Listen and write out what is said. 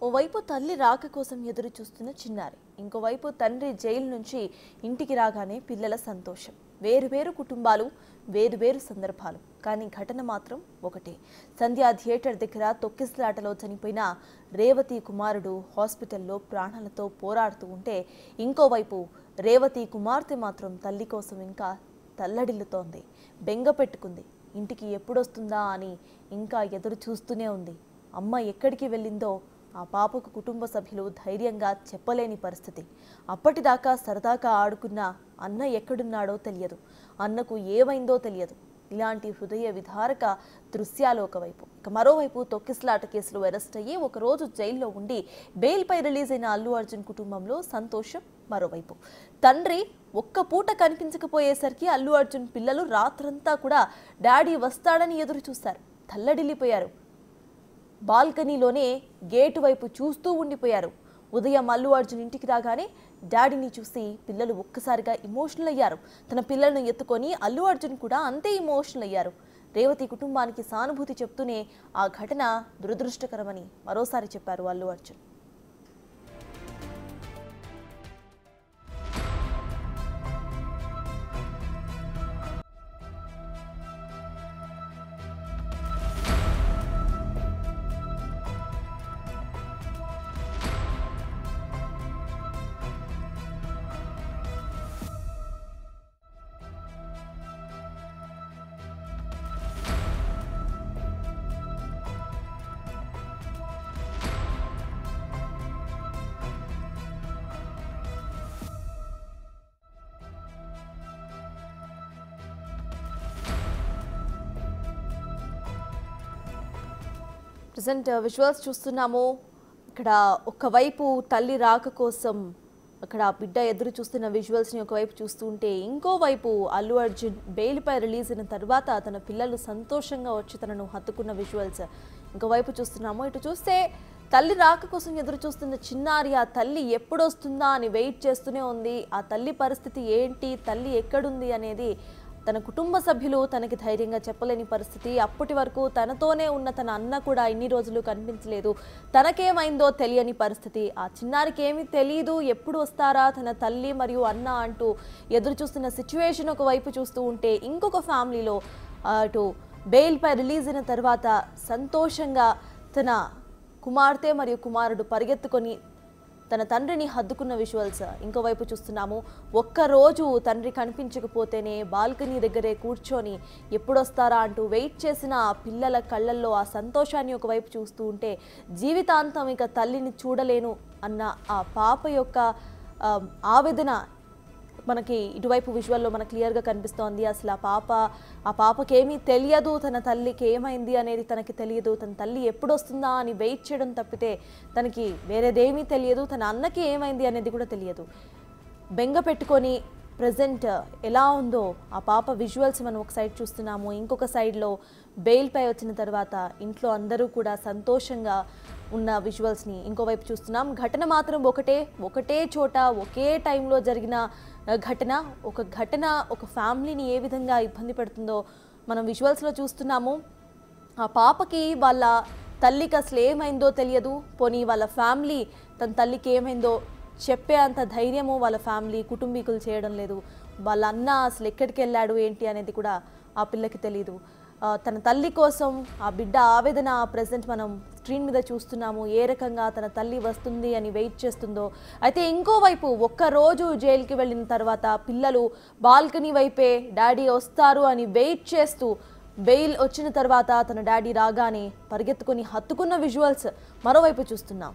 ఓవైపు తల్లి రాక కోసం ఎదురు చూస్తున్న చిన్నారి, ఇంకోవైపు తండ్రి జైలు నుంచి ఇంటికి రాగానే పిల్లల సంతోషం. వేరువేరు కుటుంబాలు, వేరువేరు సందర్భాలు, కానీ ఘటన మాత్రం ఒకటే. సంధ్యా థియేటర్ దగ్గర తొక్కిసలాటలో చనిపోయిన రేవతి కుమారుడు హాస్పిటల్లో ప్రాణాలతో పోరాడుతూ ఉంటే, ఇంకోవైపు రేవతి కుమార్తె మాత్రం తల్లి కోసం ఇంకా తల్లడిల్లుతోంది. బెంగ పెట్టుకుంది. ఇంటికి ఎప్పుడొస్తుందా అని ఇంకా ఎదురు చూస్తూనే ఉంది. అమ్మ ఎక్కడికి వెళ్ళిందో ఆ పాపకు కుటుంబ సభ్యులు ధైర్యంగా చెప్పలేని పరిస్థితి. అప్పటిదాకా సరదాగా ఆడుకున్న అన్న ఎక్కడున్నాడో తెలియదు, అన్నకు ఏమైందో తెలియదు. ఇలాంటి హృదయ విదారక దృశ్యాలు ఒకవైపు. ఇక మరోవైపు తొక్కిసలాట కేసులో అరెస్ట్ అయ్యి ఒకరోజు జైల్లో ఉండి బెయిల్పై రిలీజ్ అయిన అల్లు అర్జున్ కుటుంబంలో సంతోషం మరోవైపు. తండ్రి ఒక్క పూట కనిపించకపోయేసరికి అల్లు అర్జున్ పిల్లలు రాత్రంతా కూడా డాడీ వస్తాడని ఎదురు చూశారు. తల్లడిల్లిపోయారు. బాల్కనీలోనే గేటు వైపు చూస్తూ ఉండిపోయారు. ఉదయం అల్లు అర్జున్ ఇంటికి రాగానే డాడీని చూసి పిల్లలు ఒక్కసారిగా ఇమోషనల్ అయ్యారు. తన పిల్లలను ఎత్తుకొని అల్లు అర్జున్ కూడా అంతే ఇమోషనల్ అయ్యారు. రేవతి కుటుంబానికి సానుభూతి చెప్తూనే ఆ ఘటన దురదృష్టకరమని మరోసారి చెప్పారు అల్లు అర్జున్. ప్రెజెంట్ విజువల్స్ చూస్తున్నాము. ఇక్కడ ఒకవైపు తల్లి రాక కోసం అక్కడ బిడ్డ ఎదురు చూస్తున్న విజువల్స్ని ఒకవైపు చూస్తుంటే, ఇంకోవైపు అల్లు అర్జున్ బెయిల్పై రిలీజ్ అయిన తర్వాత తన పిల్లలు సంతోషంగా వచ్చి తనను హత్తుకున్న విజువల్స్ ఇంకోవైపు చూస్తున్నాము. ఇటు చూస్తే తల్లి రాక కోసం ఎదురు చూస్తున్న చిన్నారి ఆ తల్లి ఎప్పుడు వస్తుందా అని వెయిట్ చేస్తూనే ఉంది. ఆ తల్లి పరిస్థితి ఏంటి, తల్లి ఎక్కడుంది అనేది తన కుటుంబ సభ్యులు తనకి ధైర్యంగా చెప్పలేని పరిస్థితి. అప్పటి వరకు తనతోనే ఉన్న తన అన్న కూడా ఇన్ని రోజులు కనిపించలేదు. తనకేమైందో తెలియని పరిస్థితి. ఆ చిన్నారికి ఏమీ తెలియదు, ఎప్పుడు వస్తారా తన తల్లి మరియు అన్న అంటూ ఎదురు చూస్తున్న సిచ్యువేషన్ ఒకవైపు చూస్తూ ఉంటే, ఇంకొక ఫ్యామిలీలో అటు బెయిల్పై రిలీజ్ అయిన తర్వాత సంతోషంగా తన కుమార్తె మరియు కుమారుడు పరిగెత్తుకొని తన తండ్రిని హద్దుకున్న విజువల్స్ ఇంకోవైపు చూస్తున్నాము. ఒక్కరోజు తండ్రి కనిపించకపోతేనే బాల్కనీ దగ్గరే కూర్చొని ఎప్పుడొస్తారా అంటూ వెయిట్ చేసిన పిల్లల కళ్ళల్లో ఆ సంతోషాన్ని ఒకవైపు చూస్తూ ఉంటే, జీవితాంతం ఇక తల్లిని చూడలేను అన్న ఆ పాప యొక్క ఆవేదన మనకి ఇటువైపు విజువల్లో మనకు క్లియర్గా కనిపిస్తోంది. అసలు ఆ పాపకి ఏమీ తెలియదు, తన తల్లికి ఏమైంది అనేది తనకి తెలియదు. తన తల్లి ఎప్పుడు వస్తుందా అని వెయిట్ చేయడం తప్పితే తనకి వేరేదేమీ తెలియదు. తన అన్నకి ఏమైంది అనేది కూడా తెలియదు. బెంగ పెట్టుకొని ప్రజెంట్ ఎలా ఉందో ఆ పాప విజువల్స్ మనం ఒక సైడ్ చూస్తున్నాము. ఇంకొక సైడ్లో బెయిల్పై వచ్చిన తర్వాత ఇంట్లో అందరూ కూడా సంతోషంగా ఉన్న విజువల్స్ని ఇంకోవైపు చూస్తున్నాం. ఘటన మాత్రం ఒకటే చోట ఒకే టైంలో జరిగిన ఘటన. ఒక ఫ్యామిలీని ఏ విధంగా ఇబ్బంది పెడుతుందో మనం విజువల్స్లో చూస్తున్నాము. ఆ పాపకి వాళ్ళ తల్లికి అసలు ఏమైందో తెలియదు. పోనీ వాళ్ళ ఫ్యామిలీ తన తల్లికి ఏమైందో చెప్పే అంత ధైర్యము వాళ్ళ ఫ్యామిలీ కుటుంబీకులు చేయడం లేదు. వాళ్ళ అన్న అసలు ఎక్కడికి వెళ్ళాడు ఏంటి అనేది కూడా ఆ పిల్లకి తెలియదు. తన తల్లి కోసం ఆ బిడ్డ ఆవేదన ప్రెజెంట్ మనం స్క్రీన్ మీద చూస్తున్నాము. ఏ రకంగా తన తల్లి వస్తుంది అని వెయిట్ చేస్తుందో. అయితే ఇంకోవైపు ఒక్కరోజు జైలుకి వెళ్ళిన తర్వాత పిల్లలు బాల్కనీ వైపే డాడీ వస్తారు అని వెయిట్ చేస్తూ, బెయిల్ వచ్చిన తర్వాత తన డాడీ రాగానే పరిగెత్తుకొని హత్తుకున్న విజువల్స్ మరోవైపు చూస్తున్నాం.